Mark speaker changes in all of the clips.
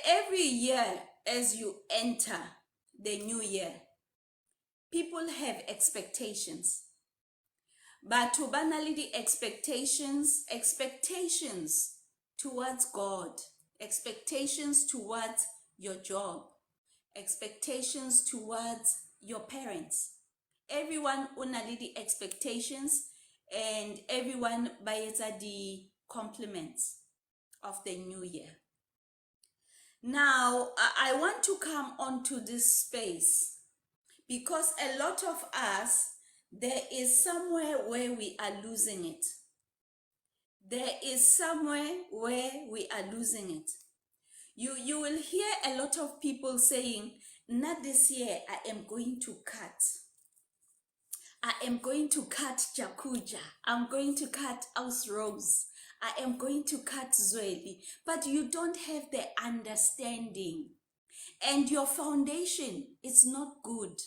Speaker 1: Every year as you enter the new year, people have expectations. But to banally the expectations towards God, expectations towards your job, expectations towards your parents. Everyone only the expectations, and everyone buys the compliments of the new year. Now, I want to come onto this space because a lot of us, there is somewhere where we are losing it. There is somewhere where we are losing it. You will hear a lot of people saying, not this year, I am going to cut. I am going to cut Jakuja. I'm going to cut Aus Rose. I am going to cut Zweli. But you don't have the understanding. And your foundation is not good.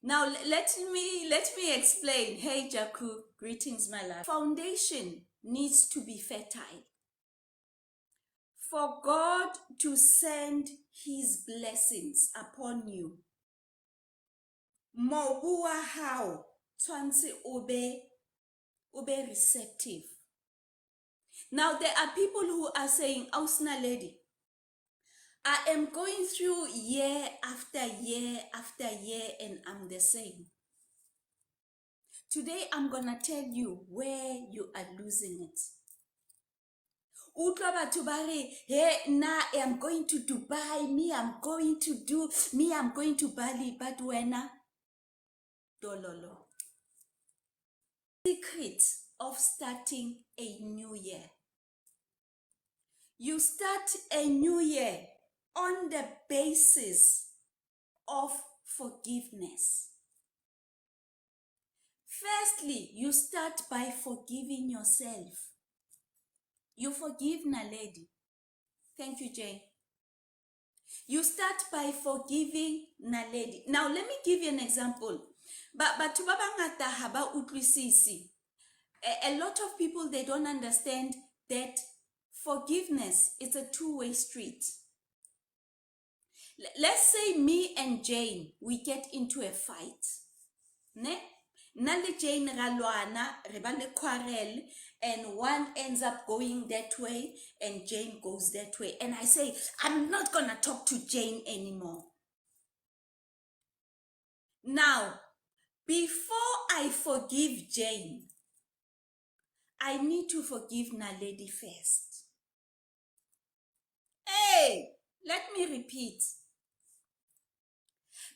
Speaker 1: Now, let me explain. Hey, Jaku, greetings, my love. Foundation needs to be fertile. For God to send his blessings upon you, mobu wa hao tshwantse obe receptive. Now, there are people who are saying, Ausna lady, I am going through year after year after year and I'm the same. Today, I'm going to tell you where you are losing it. Utlwa batho ba re, hey, I am going to Dubai, I'm going to Bali, but wena, dololo. Secret of starting a new year. You start a new year on the basis of forgiveness. Firstly, you start by forgiving yourself. You forgive Naledi. Thank you, Jane. You start by forgiving Naledi. Now, let me give you an example. But a lot of people, they don't understand that forgiveness is a two-way street. Let's say me and Jane, we get into a fight. Ne? Nale Jane ralwana, rebale quarrel, and one ends up going that way and Jane goes that way. And I say, I'm not gonna talk to Jane anymore. Now, before I forgive Jane, I need to forgive Naledi first. Hey, let me repeat.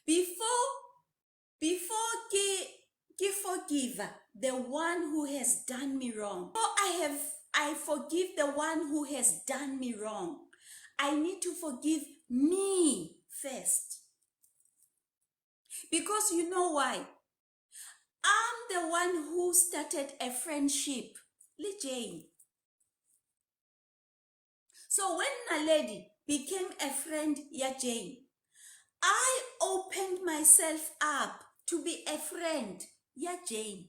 Speaker 1: Before forgive the one who has done me wrong. Before I forgive the one who has done me wrong, I need to forgive me first. Because you know why? I'm the one who started a friendship with Jane. So when a lady became a friend, ya Jane, I opened myself up to be a friend, ya Jane.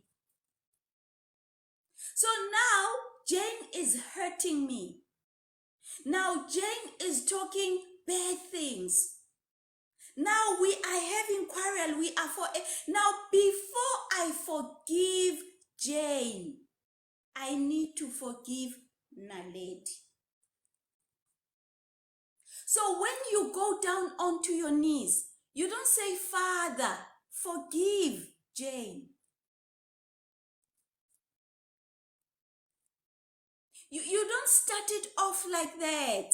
Speaker 1: So now Jane is hurting me. Now Jane is talking bad things. Now we are having quarrel. Now before I forgive Jane, I need to forgive Naledi. So when you go down onto your knees, you don't say, Father, forgive Jane. You don't start it off like that.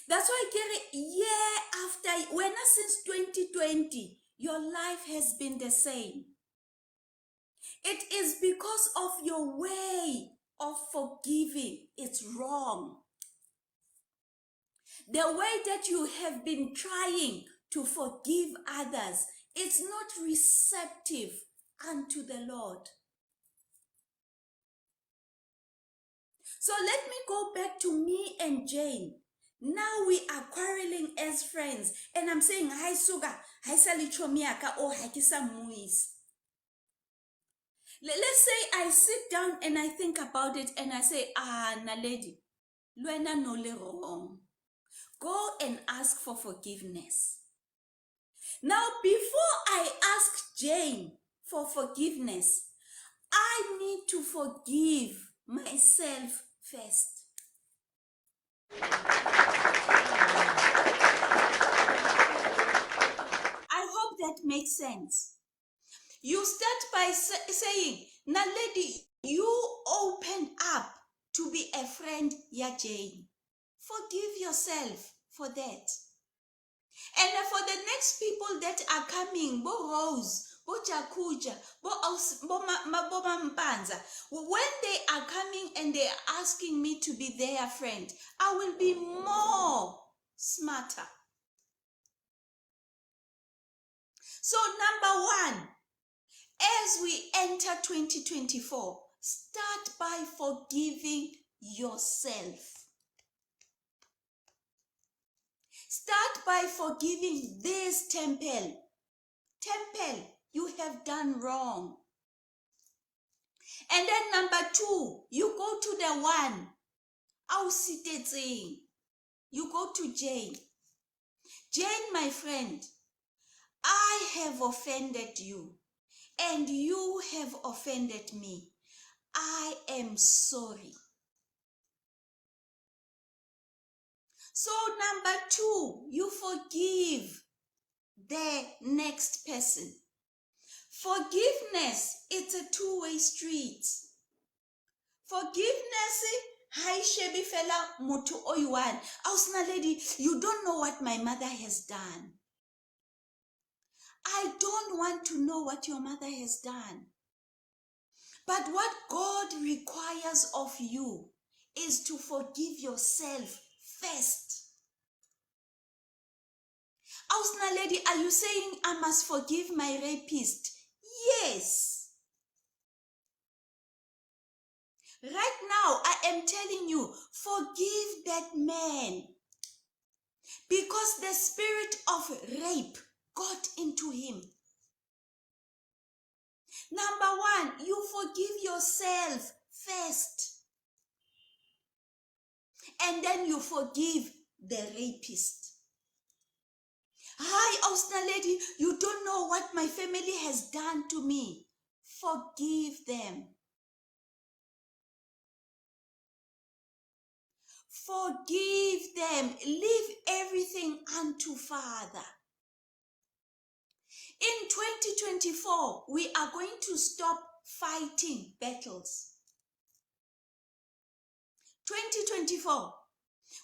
Speaker 1: That's why, Gary, year after, since 2020, your life has been the same. It is because of your way of forgiving. It's wrong. The way that you have been trying to forgive others, it's not receptive unto the Lord. So let me go back to me and Jane. Now we are quarreling as friends. And I'm saying, hi Suga, hi Salichomiaka, or hi Kisamuis. Let's say I sit down and I think about it and I say, Naledi, Luena no le wrong. God and ask for forgiveness. Now, before I ask Jane for forgiveness, I need to forgive myself first. I hope that makes sense. You start by saying, now lady, you opened up to be a friend, ya Jane. Forgive yourself for that. And for the next people that are coming, Bo Rose, Bo Jakuja, Bo Mampanza, when they are coming and they are asking me to be their friend, I will be more smarter. So number one, as we enter 2024, start by forgiving yourself. Start by forgiving this temple. Temple, you have done wrong. And then number two, you go to the one. You go to Jane. Jane, my friend, I have offended you, and you have offended me. I am sorry. So number two, you forgive the next person. Forgiveness, it's a two-way street. Forgiveness, hi shebi fela mutu oyuan. Ausna lady, you don't know what my mother has done. I don't want to know what your mother has done. But what God requires of you is to forgive yourself first. Ausna lady, are you saying I must forgive my rapist? Yes. Right now, I am telling you, forgive that man. Because the spirit of rape got into him. Number one, you forgive yourself first. And then you forgive the rapist. Hi, Ausna lady, you don't know what my family has done to me. Forgive them. Forgive them. Leave everything unto Father. In 2024, we are going to stop fighting battles. 2024,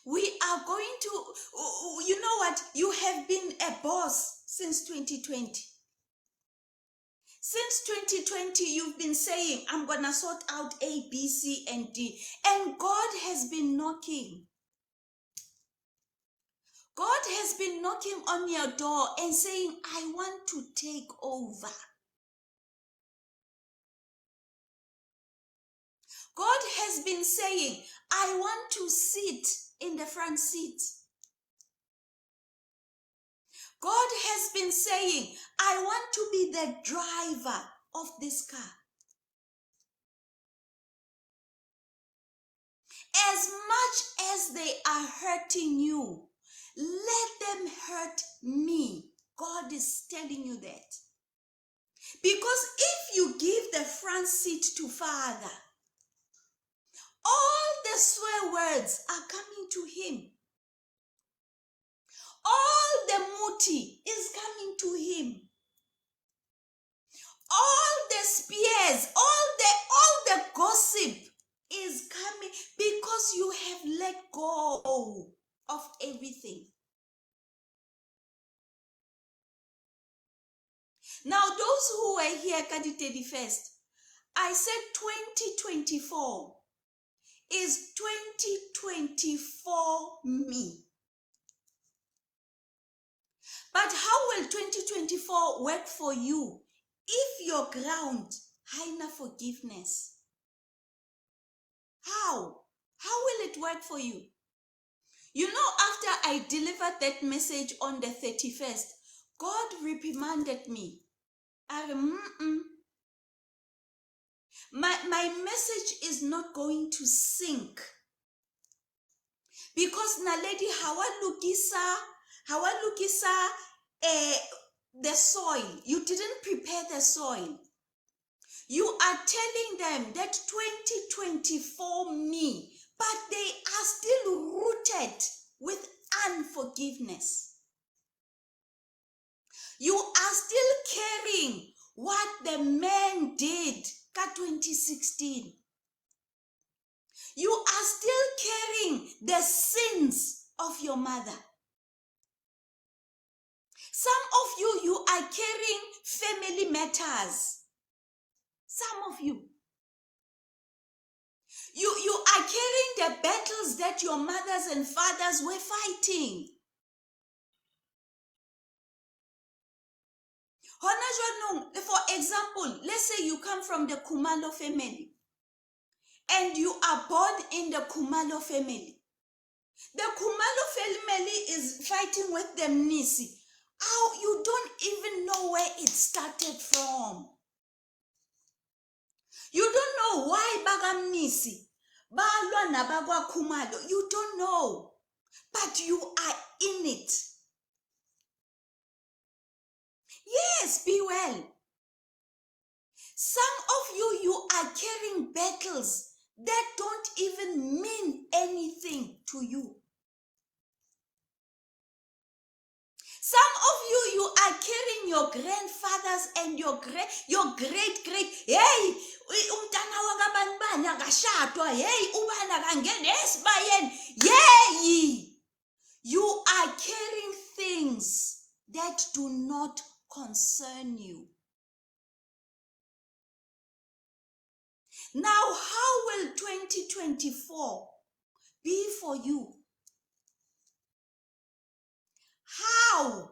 Speaker 1: we are going to, you know what? You have been a boss since 2020. Since 2020, you've been saying, I'm going to sort out A, B, C, and D. And God has been knocking. God has been knocking on your door and saying, I want to take over. God has been saying, I want to sit in the front seat. God has been saying, I want to be the driver of this car. As much as they are hurting you, let them hurt me. God is telling you that. Because if you give the front seat to Father, all the swear words are coming to him. All the muti is coming to him. All the spears, all the gossip is coming because you have let go of everything. Now, those who were here at the 31st, I said 2024 is 2024 me. But how will 2024 work for you if your ground haina forgiveness? How? How will it work for you? You know, after I delivered that message on the 31st, God reprimanded me. My message is not going to sink Because naledi hawalukisa the soil. You didn't prepare the soil. You are telling them that 2024 me, but they are still rooted with unforgiveness. You are still carrying what the man did ka 2016. You are still carrying the sins of your mother. Some of you, you are carrying family matters. Some of you. You are carrying the battles that your mothers and fathers were fighting. For example, let's say you come from the Khumalo family and you are born in the Khumalo family. The Khumalo family is fighting with the Mnisi. How you don't even know where it started from. You don't know why Bagamnisi, Balwa Nabagwa Khumalo. You don't know, but you are in it. Yes, be well. Some of you, you are carrying battles that don't even mean anything to you. Some of you, you are carrying your grandfathers and your great, hey, umntana wakabanibani akashadwa, hey, ubani akangena esibayeni, yay! You are carrying things that do not concern you. Now, how will 2024 be for you? How?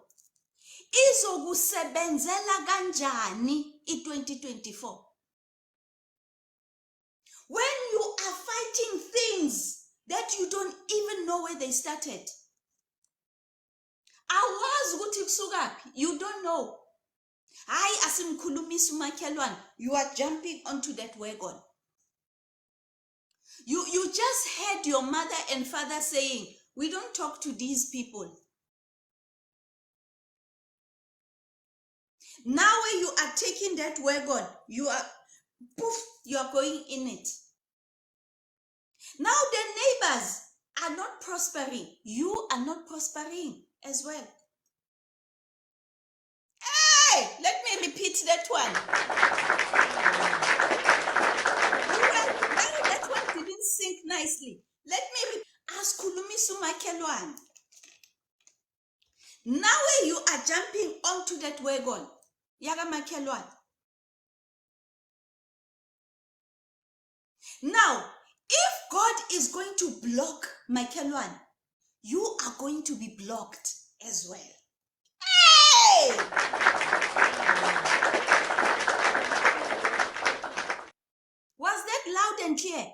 Speaker 1: Izokusebenzela kanjani i-2024? When you are fighting things that you don't even know where they started. Awazi ukuthi kusukaphi, you don't know. Hayi asimkhulumisa umakhelwane, you are jumping onto that wagon. You just heard your mother and father saying, we don't talk to these people. Now when you are taking that wagon, you are going in it. Now the neighbors are not prospering. You are not prospering as well. Hey, let me repeat that one. That one didn't sink nicely. Let me ask Kulumisu Makelwan. Now when you are jumping onto that wagon, Yaga Makelwan. Now, if God is going to block Makelwan, you are going to be blocked as well. Hey! Was that loud and clear?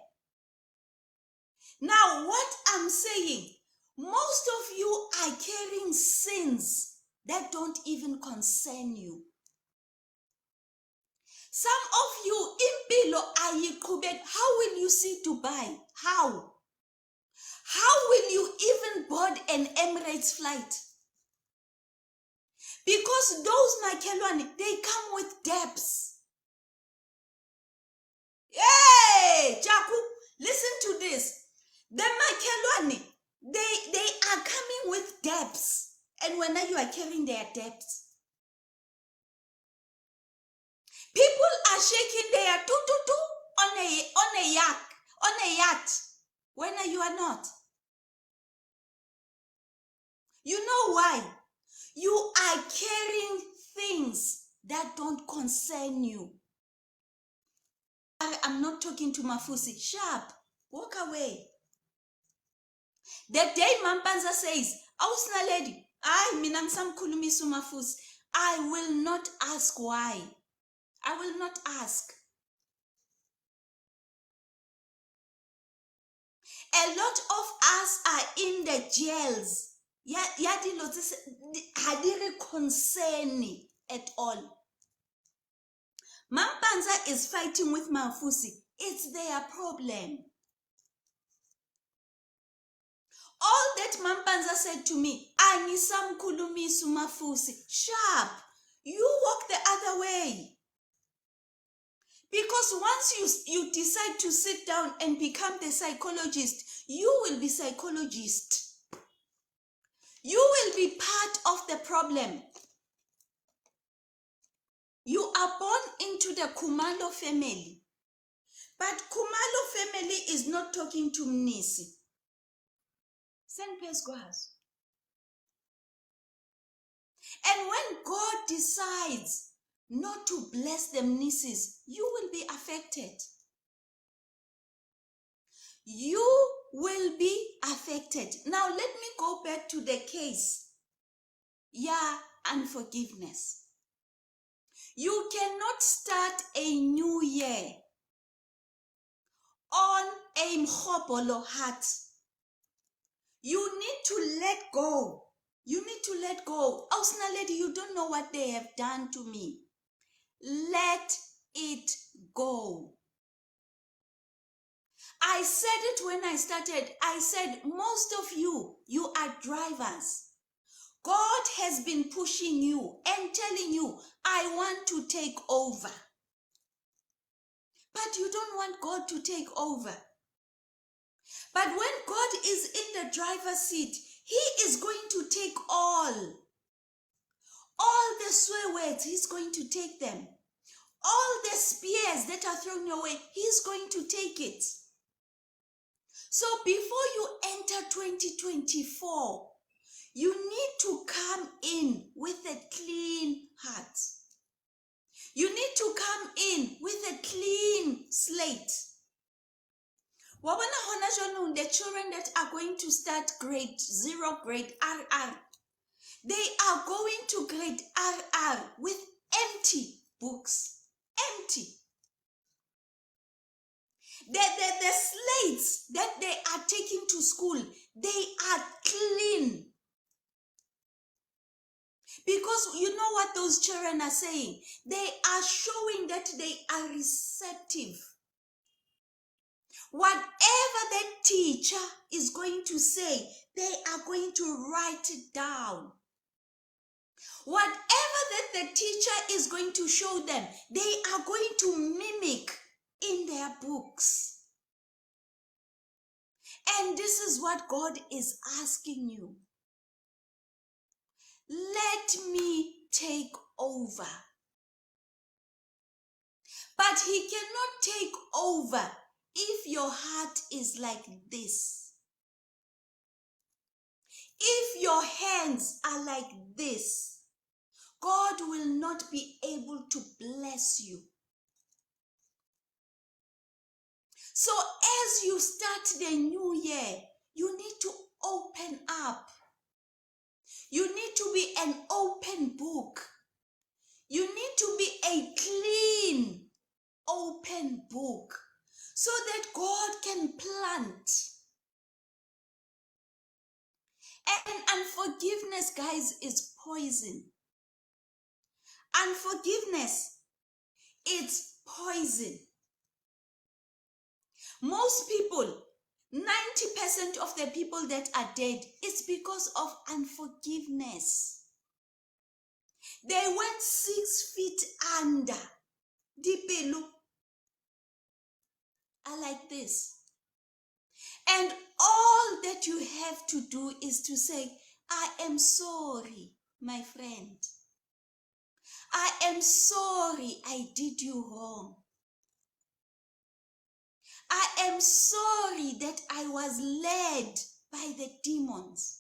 Speaker 1: Now, what I'm saying, most of you are carrying sins that don't even concern you. Some of you, impilo ayiqhubeka. How will you see Dubai? How? How will you even board an Emirates flight? Because those Makelwani, they come with debts. Hey, Jaku, listen to this. The Makelwani, they are coming with debts. And when you are carrying their debts, people are shaking their tututu on a yacht when you are not. You know why? You are carrying things that don't concern you. I'm not talking to Mafusi. Sharp, walk away. The day Mampanza says, Ausna lady, mina ngisamkhulumisu Mafusi, I will not ask why. I will not ask. A lot of us are in the jails. Hadiri concern at all. Mampanza is fighting with Mafusi. It's their problem. All that Mampanza said to me, Angisamkhulumisi uMafusi, sharp, you walk the other way. Because once you decide to sit down and become the psychologist, you will be psychologist. You will be part of the problem. You are born into the Khumalo family. But Khumalo family is not talking to Mnisi. Send Pesgoas. And when God decides not to bless the Mnisis, you will be affected. You will be affected. Now let me go back to the case. Yeah, unforgiveness. You cannot start a new year on a mkhobolo heart. You need to let go. You need to let go. Ausna lady, you don't know what they have done to me. Let it go. I said it when I started. I said, most of you are drivers. God has been pushing you and telling you, I want to take over. But you don't want God to take over. But when God is in the driver's seat, He is going to take all the swear words, He's going to take them. All the spears that are thrown your way, He's going to take it. So before you enter 2024, you need to come in with a clean heart. You need to come in with a clean slate. The children that are going to start grade 0, grade RR, they are going to grade RR with empty books. Empty. The slates that they are taking to school, they are clean. Because you know what those children are saying? They are showing that they are receptive. Whatever the teacher is going to say, they are going to write it down. Whatever that the teacher is going to show them, they are going to mimic in their books. And this is what God is asking you. Let me take over. But He cannot take over if your heart is like this. If your hands are like this, God will not be able to bless you. So as you start the new year, you need to open up. You need to be an open book. You need to be a clean, open book so that God can plant. And unforgiveness, guys, is poison. Unforgiveness, it's poison. Most people, 90% of the people that are dead, it's because of unforgiveness. They went 6 feet under. Dipelu are like this. And all that you have to do is to say, I am sorry, my friend. I am sorry I did you wrong. I am sorry that I was led by the demons.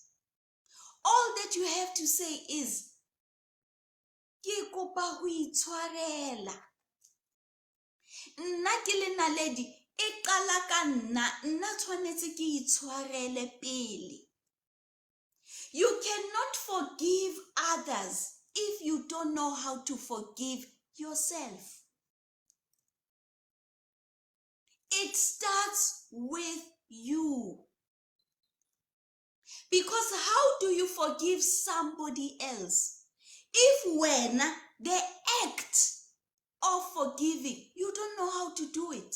Speaker 1: All that you have to say is, Ke kopa ho itshwarela. Nna ke le naledi e qala ka nna tshwanetse ke itshwarele pele. You cannot forgive others if you don't know how to forgive yourself. It starts with you. Because how do you forgive somebody else if when the act of forgiving, you don't know how to do it?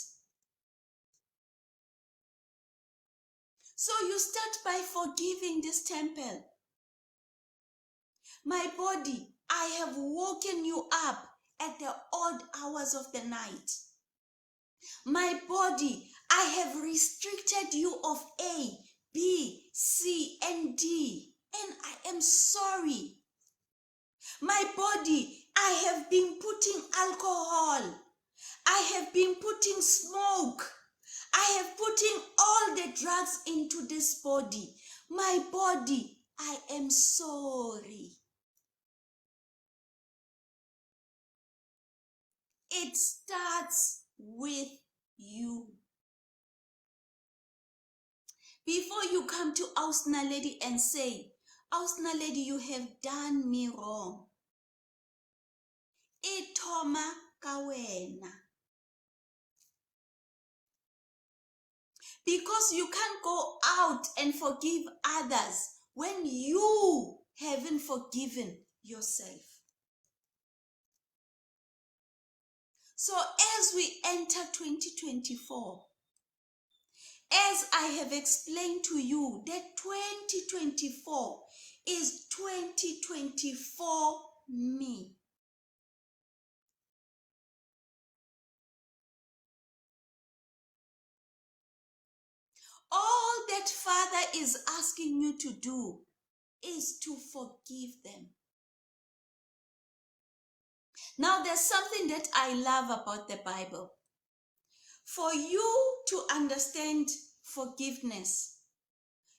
Speaker 1: So you start by forgiving this temple. My body, I have woken you up at the odd hours of the night. My body, I have restricted you of A, B, C, and D, and I am sorry. My body, I have been putting alcohol. I have been putting smoke. I have putting all the drugs into this body. My body, I am sorry. It starts with you. Before you come to Ausna Lady and say, Ausna Lady, you have done me wrong. Itoma kawena. Because you can't go out and forgive others when you haven't forgiven yourself. So as we enter 2024, as I have explained to you that 2024 is 2024 me. All that Father is asking you to do is to forgive them. Now, there's something that I love about the Bible. For you to understand forgiveness,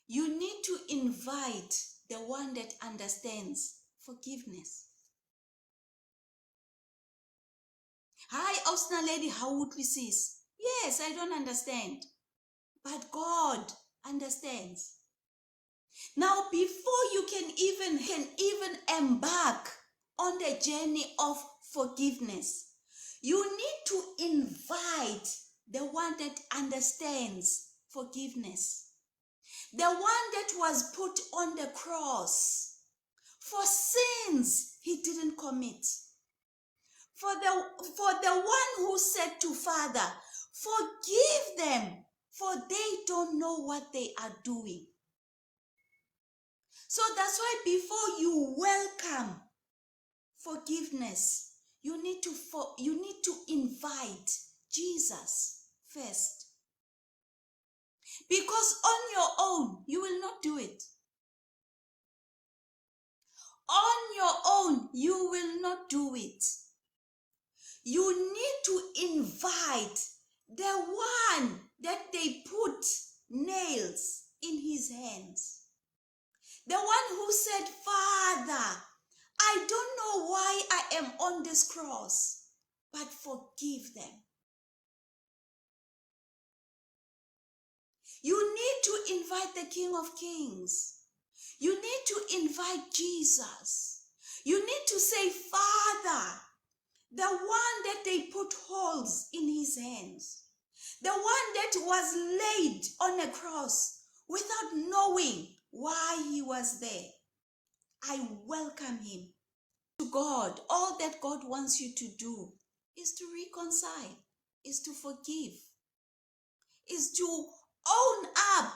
Speaker 1: you need to invite the one that understands forgiveness. Hi, Ausna Lady, how would we see? Yes, I don't understand. But God understands. Now, before you can even embark on the journey of forgiveness, you need to invite the one that understands forgiveness. The one that was put on the cross for sins he didn't commit. For the one who said to Father, forgive them, for they don't know what they are doing. So that's why before you welcome forgiveness, you need to invite Jesus first. Because on your own, you will not do it. On your own, you will not do it. You need to invite the one that they put nails in his hands. The one who said, Father, I don't know why I am on this cross, but forgive them. You need to invite the King of Kings. You need to invite Jesus. You need to say, Father, the one that they put holes in his hands, the one that was laid on a cross without knowing why he was there. I welcome him. To God, all that God wants you to do is to reconcile, is to forgive, is to own up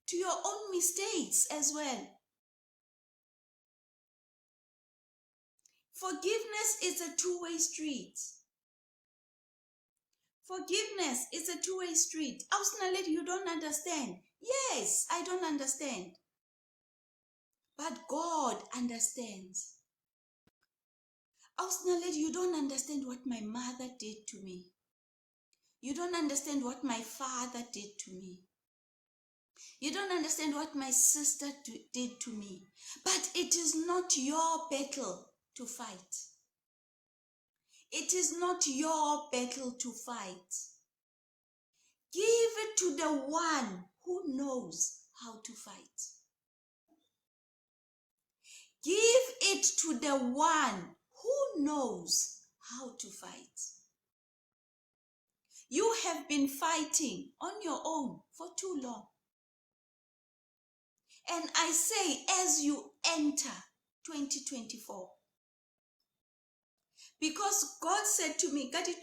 Speaker 1: to your own mistakes as well. Forgiveness is a two-way street. Forgiveness is a two-way street. Ausna Lady, you don't understand. Yes, I don't understand. But God understands. Ausna Lady, you don't understand what my mother did to me. You don't understand what my father did to me. You don't understand what my sister did to me. But it is not your battle to fight. It is not your battle to fight. Give it to the one who knows how to fight. Give it to the one who knows how to fight. You have been fighting on your own for too long. And I say, as you enter 2024, because God said to me, Kati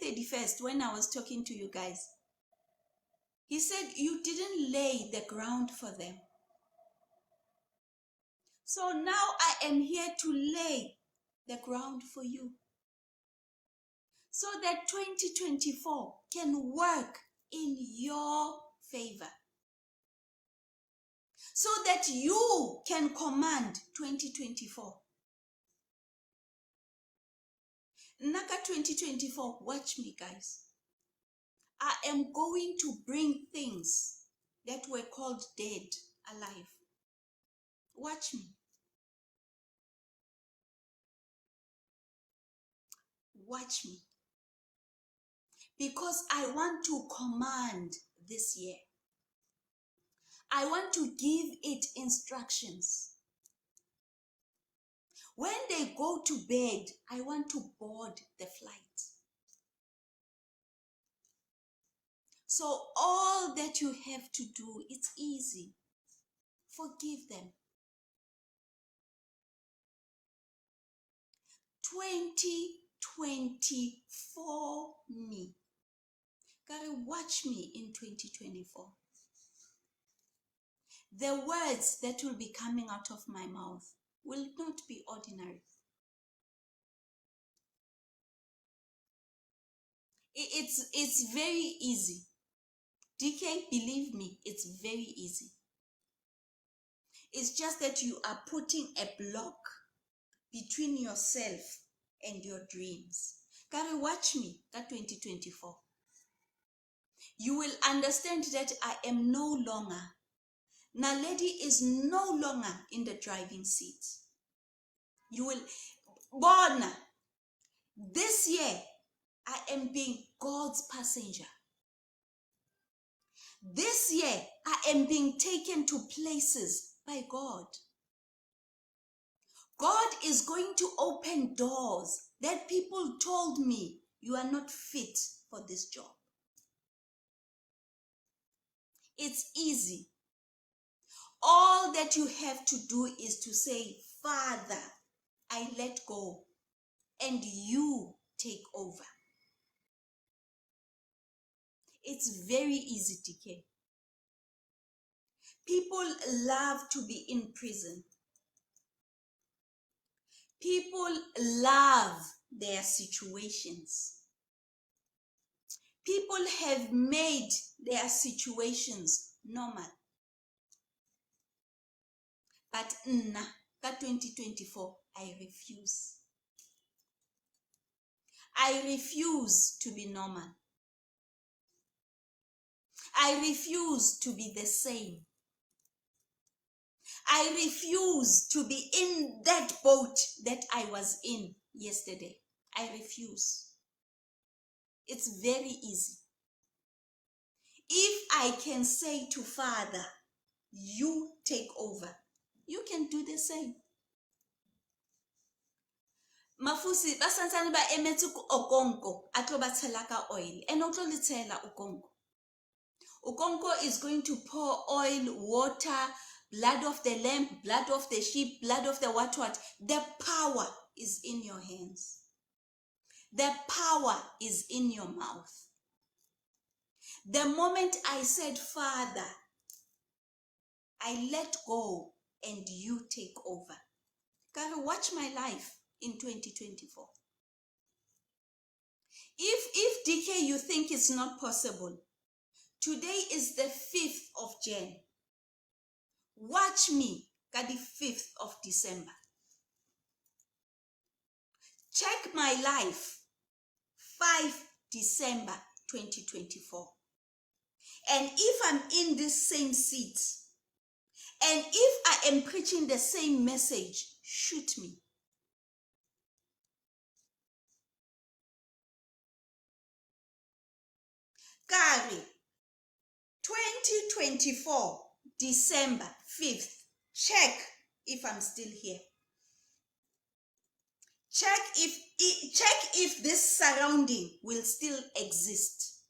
Speaker 1: 31st, when I was talking to you guys, He said, you didn't lay the ground for them. So now I am here to lay the ground for you, so that 2024 can work in your favor, so that you can command 2024. Naka 2024, watch me, guys. I am going to bring things that were called dead alive. Watch me. Watch me. Because I want to command this year. I want to give it instructions. When they go to bed, I want to board the flight. So all that you have to do, it's easy. Forgive them. 2024 me. Gotta watch me in 2024. The words that will be coming out of my mouth will not be ordinary. It's very easy. DK, believe me, it's very easy. It's just that you are putting a block between yourself and your dreams. Gotta watch me, that 2024. You will understand that I am no longer, Naledi is no longer in the driving seat. You will, born, this year, I am being God's passenger. This year, I am being taken to places by God. God is going to open doors that people told me, you are not fit for this job. It's easy. All that you have to do is to say, Father, I let go and you take over. It's very easy, TK. People love to be in prison. People love their situations. People have made their situations normal. But nna, ka 2024, I refuse. I refuse to be normal. I refuse to be the same. I refuse to be in that boat that I was in yesterday. I refuse. It's very easy. If I can say to Father, you take over, you can do the same. Mafusi basantsane ba emetse okonko atlo ba tshela ka oil and otlo le tshela okonko. Okonko is going to pour oil, water, blood of the lamb, blood of the sheep, blood of the what. The power is in your hands. The power is in your mouth. The moment I said, Father, I let go and you take over. Gotta watch my life in 2024. If DK, you think it's not possible, today is the 5th of Jan. Watch me, got the 5th of December. Check my life, 5 December 2024. And if I'm in this same seat, and if I am preaching the same message, shoot me. Kari, 2024, December 5th. Check if I'm still here. Check if this surrounding will still exist.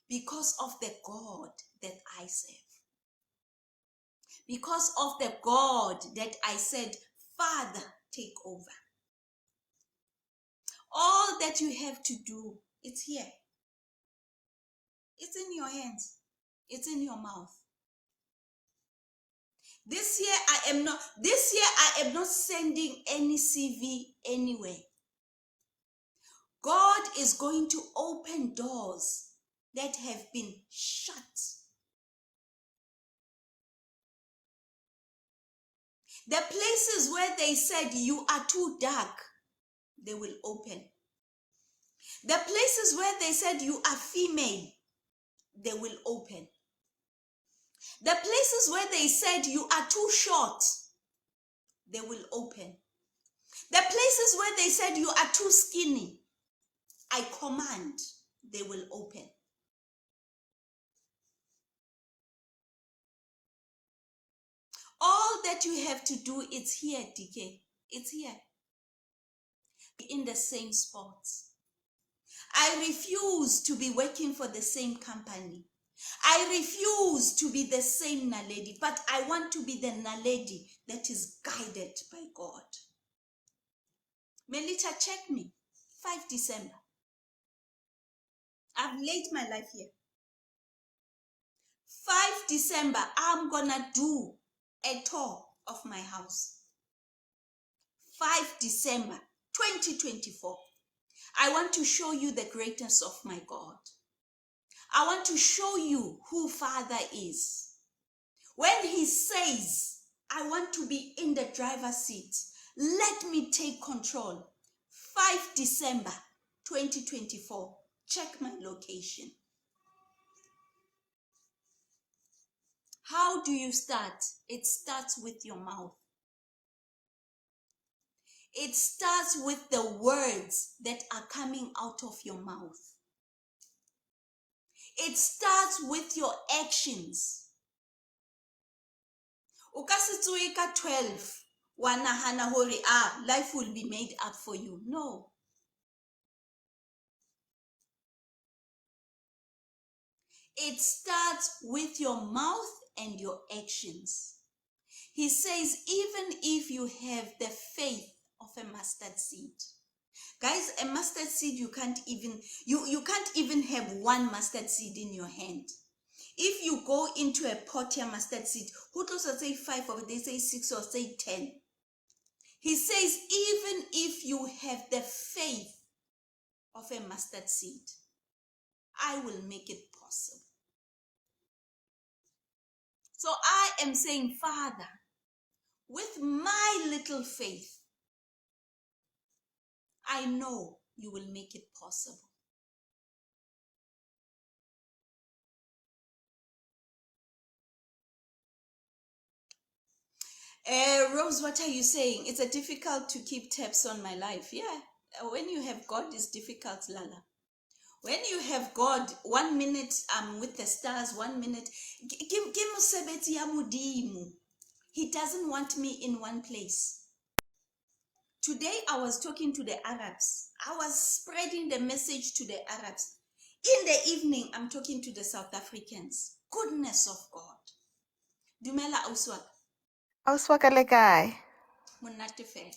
Speaker 1: Because of the God that I serve. Because of the God that I said, Father, take over. All that you have to do, it's here. It's in your hands. It's in your mouth. This year I am not sending any CV anywhere. God is going to open doors that have been shut. The places where they said you are too dark, they will open. The places where they said you are female, they will open. The places where they said you are too short, they will open. The places where they said you are too skinny, I command, they will open. All that you have to do is here, DK. It's here. In the same spots. I refuse to be working for the same company. I refuse to be the same Naledi, but I want to be the Naledi that is guided by God. Melita, check me. 5 December. I've laid my life here. 5 December, I'm gonna do a tour of my house. 5 December 2024. I want to show you the greatness of my God. I want to show you who Father is. When he says, I want to be in the driver's seat, let me take control. 5 December 2024. Check my location. How do you start? It starts with your mouth. It starts with the words that are coming out of your mouth. It starts with your actions. O ka se tsoe ka 12 wa nahana hore life will be made up for you. No. It starts with your mouth and your actions. He says, even if you have the faith of a mustard seed. Guys, a mustard seed, you can't even have one mustard seed in your hand. If you go into a pot here, mustard seed, who does say 5 or they say 6 or say 10? He says, even if you have the faith of a mustard seed, I will make it possible. So I am saying, Father, with my little faith, I know you will make it possible. Rose, what are you saying? It's difficult to keep tabs on my life. Yeah, when you have God, it's difficult, Lala. When you have God, 1 minute I'm with the stars, 1 minute. He doesn't want me in one place. Today I was talking to the Arabs. I was spreading the message to the Arabs. In the evening, I'm talking to the South Africans. Goodness of God. Dumela Auswak.
Speaker 2: Auswaka le kae?
Speaker 1: Monate fela.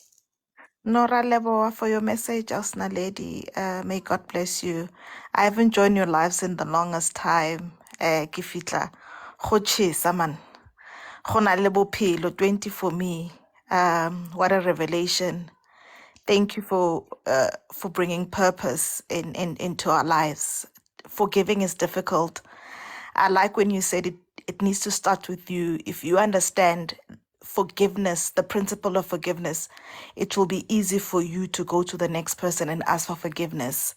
Speaker 2: Nora Leboa for your message, Ausna Lady. May God bless you. I haven't joined your lives in the longest time. Kifitla. Khochi saman. Khona le bophelo 20 for me. What a revelation. Thank you for bringing purpose into our lives. Forgiving is difficult. I like when you said it needs to start with you. If you understand forgiveness, the principle of forgiveness, it will be easy for you to go to the next person and ask for forgiveness.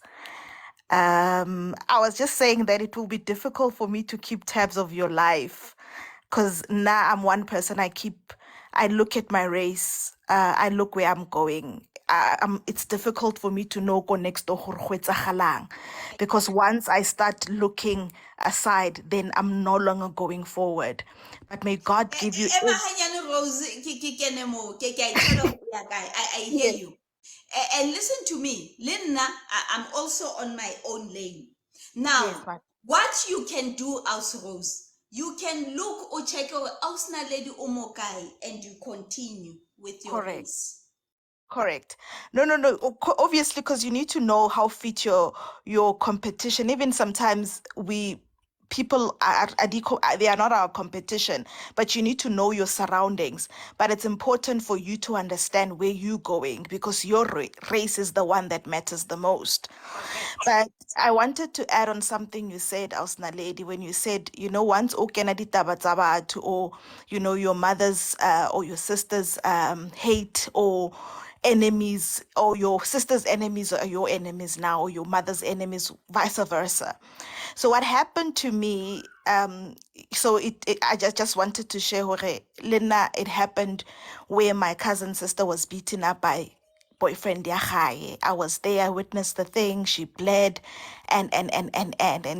Speaker 2: I was just saying that it will be difficult for me to keep tabs of your life because now I'm one person. I look at my race. I look where I'm going. It's difficult for me to know go next door because once I start looking aside, then I'm no longer going forward. But may God give you.
Speaker 1: Rose, I hear you. And listen to me, Linda, I'm also on my own lane. Now,
Speaker 2: Yes, ma'am.
Speaker 1: what you can do, Aus Rose, you can look or check out Ausna Lady Omokai and you continue with your
Speaker 2: Correct.
Speaker 1: race.
Speaker 2: Correct. No. Obviously, because you need to know how fit your competition. Even sometimes we people they are not our competition, but you need to know your surroundings. But it's important for you to understand where you're going, because your race is the one that matters the most.
Speaker 1: Correct.
Speaker 2: But I wanted to add on something you said, Ausna Lady, when you said, once o kena ditaba tsa batho, or your mother's or your sister's hate, or enemies, or your sister's enemies are your enemies now, or your mother's enemies, vice versa. So what happened to me, so I just wanted to share hore, Lena, it happened where my cousin sister was beaten up by boyfriend ya gae. I was there, I witnessed the thing, she bled, and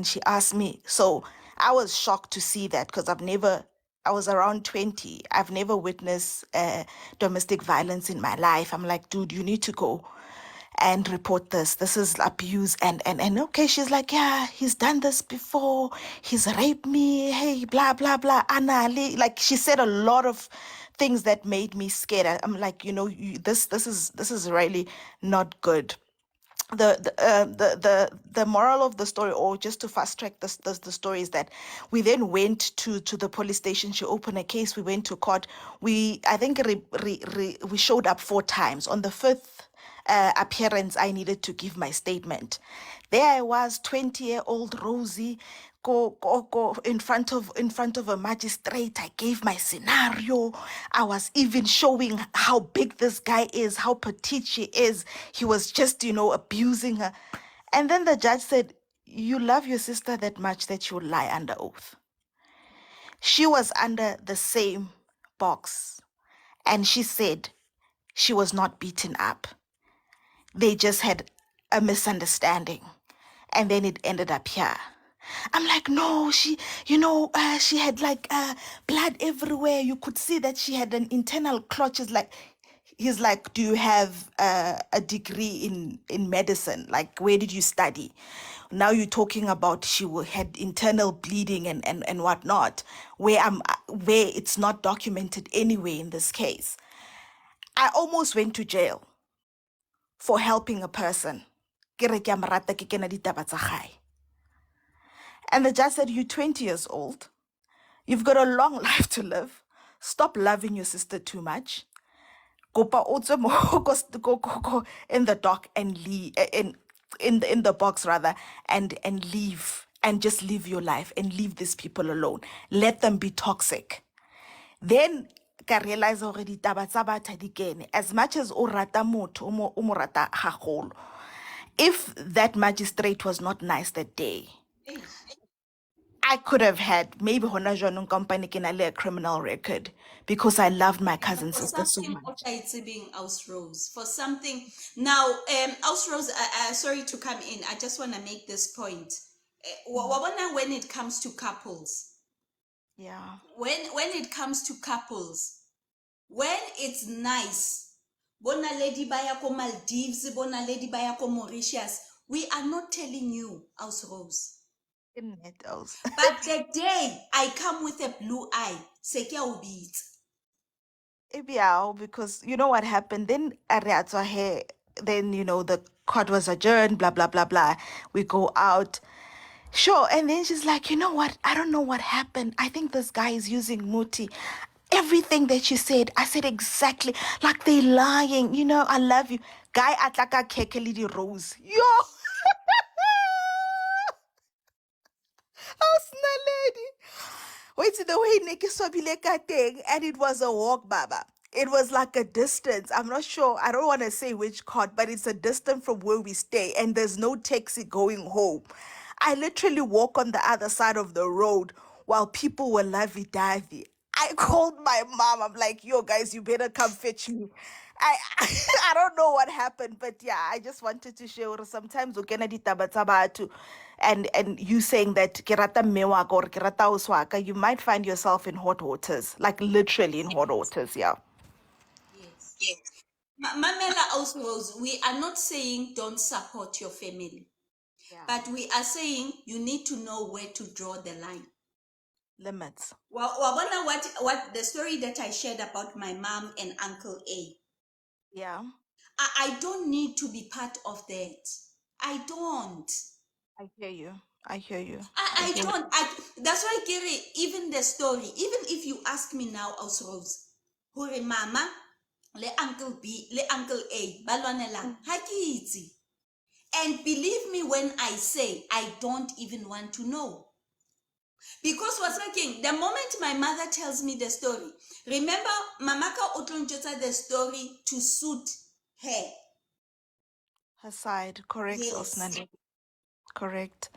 Speaker 2: she asked me. So I was shocked to see that, because I was around 20. I've never witnessed domestic violence in my life. I'm like, dude, you need to go and report this. This is abuse. And okay, she's like, yeah, he's done this before. He's raped me. Hey, blah, blah, blah. Anali. Like, she said a lot of things that made me scared. I'm like, this is really not good. The moral of the story, or just to fast track the story, is that we then went to the police station. She opened a case. We went to court. I think we showed up 4 times. On the fifth appearance, I needed to give my statement. There I was, 20-year-old Rosie, go in front of a magistrate. I gave my scenario. I was even showing how big this guy is, how petite she is. He was just, abusing her. And then the judge said, "You love your sister that much that you lie under oath." She was under the same box, and she said she was not beaten up. They just had a misunderstanding, and then it ended up here. I'm like, no, she had like blood everywhere. You could see that she had an internal clutches. Like, he's like, do you have a degree in medicine? Like, where did you study? Now you're talking about had internal bleeding and whatnot, where it's not documented anywhere in this case. I almost went to jail for helping a person. Ke re ke a mo rata, ke kena ditaba tsa gae. And the judge said, you're 20 years old. You've got a long life to live. Stop loving your sister too much. Kopa o tswe mo go in the dock and leave, in the box rather, and leave, and just live your life and leave these people alone. Let them be toxic. Then ka realize hore ditaba tsa batho ha di kene. As much as o rata motho, o mo rata haholo, if that magistrate was not nice that day,
Speaker 1: Eish.
Speaker 2: I could have had maybe hona jwanong company ke na le a criminal record, because I loved my cousin
Speaker 1: For
Speaker 2: sister so
Speaker 1: something
Speaker 2: much.
Speaker 1: being Aus Rose. For something now, Aus Rose, sorry to come in. I just want to make this point. When it comes to couples,
Speaker 2: Yeah.
Speaker 1: when it comes to couples, when it's nice, bona lady baya ko Maldives, bona lady baya ko Mauritius, we are not telling you, Aus Rose.
Speaker 2: In it also.
Speaker 1: But the day I come with a blue eye, Sekia will be it.
Speaker 2: Yeah, because you know what happened? Then then the court was adjourned, blah blah blah blah. We go out. Sure. And then she's like, you know what? I don't know what happened. I think this guy is using Muti. Everything that you said, I said exactly. Like, they lying. I love you. Guy atlaka kekeli rose. Yo. House lady. Wait till the way Nikki Swabile thing, and it was a walk, Baba. It was like a distance. I'm not sure. I don't want to say which court, but it's a distance from where we stay, and there's no taxi going home. I literally walk on the other side of the road while people were lovey-dovey. I called my mom. I'm like, yo, guys, you better come fetch me. I I don't know what happened, but yeah, I just wanted to share sometimes ukena ditaba tsa batho, and you saying that ke rata mme wa ka or ke rata ausi wa ka, you might find yourself in hot waters, like literally in hot waters, yeah.
Speaker 1: Yes. Mamela Aus Rose, we are not saying don't support your family,
Speaker 2: Yeah.
Speaker 1: but we are saying you need to know where to draw the line.
Speaker 2: Limits.
Speaker 1: Wabona what the story that I shared about my mom and Uncle A.
Speaker 2: Yeah,
Speaker 1: I don't need to be part of that. I don't.
Speaker 2: I hear you. I hear you.
Speaker 1: I don't. That's why, Gary, even the story, even if you ask me now, Rose, hore mama, le Uncle B, le Uncle A, balwanelang, ha ke itse. And believe me when I say I don't even want to know. Because what's making, the moment my mother tells me the story, remember, Mamaka Otlonjota the story to suit her.
Speaker 2: Her side, correct,
Speaker 1: Yes.
Speaker 2: Osnaledi. Correct.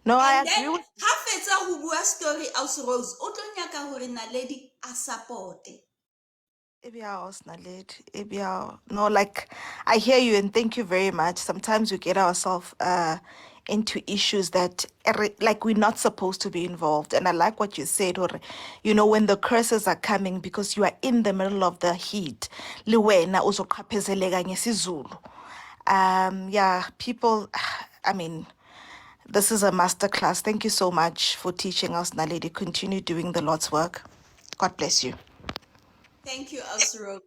Speaker 2: No, I
Speaker 1: And
Speaker 2: agree
Speaker 1: then,
Speaker 2: with
Speaker 1: ha fetsa ho bua story aus Rose, o tlo nyaka hore Naledi a supporte.
Speaker 2: Ebia Osnaledi. Ebia. No, like I hear you and thank you very much. Sometimes we get ourselves into issues that like we're not supposed to be involved. And I like what you said, or when the curses are coming because you are in the middle of the heat. Le wena uzoqaphezeleka ngesizulu. Yeah, people, I mean, this is a masterclass. Thank you so much for teaching us, Naledi. Continue doing the Lord's work. God bless you.
Speaker 1: Thank you, aus Rose.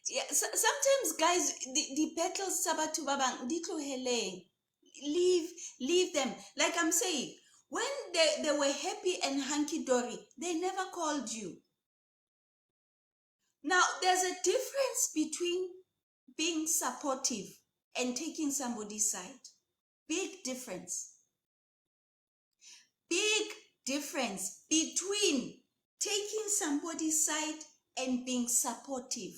Speaker 1: Yeah, sometimes, guys, the battles sabatu babang ditlo heleng. Leave them. Like I'm saying, when they were happy and hunky-dory, they never called you. Now, there's a difference between being supportive and taking somebody's side. Big difference. Big difference between taking somebody's side and being supportive.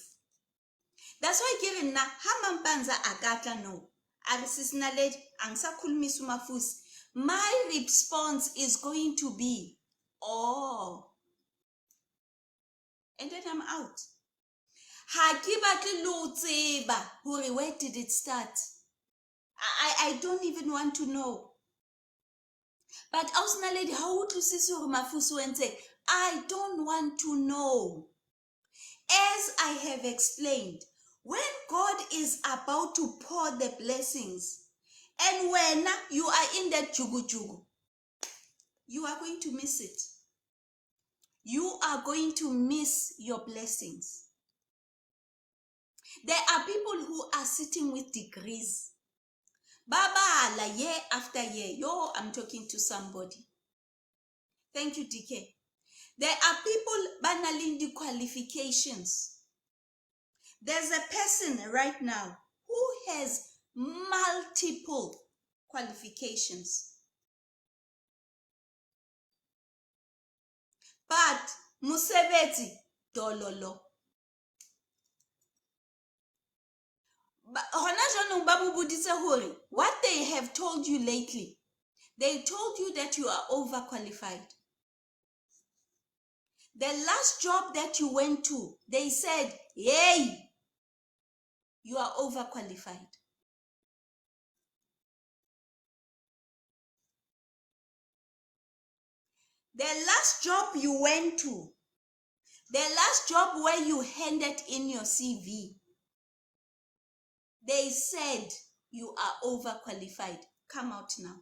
Speaker 1: That's why given na hamampanza agata no. Arisisnaled angsakulmisu mafus. My response is going to be, oh. And then I'm out. Where did it start? I don't even want to know. But ausnaledi how to see mafusu and say, I don't want to know. As I have explained, when God is about to pour the blessings, and when you are in that jugu, you are going to miss it. You are going to miss your blessings. There are people who are sitting with degrees. Baba, year after year. Yo, I'm talking to somebody. Thank you, DK. There are people banning the qualifications. There's a person right now who has multiple qualifications. But musebeti dololo. What they have told you lately, they told you that you are overqualified. The last job that you went to, they said, hey, you are overqualified. The last job you went to, the last job where you handed in your CV, they said you are overqualified. Come out now.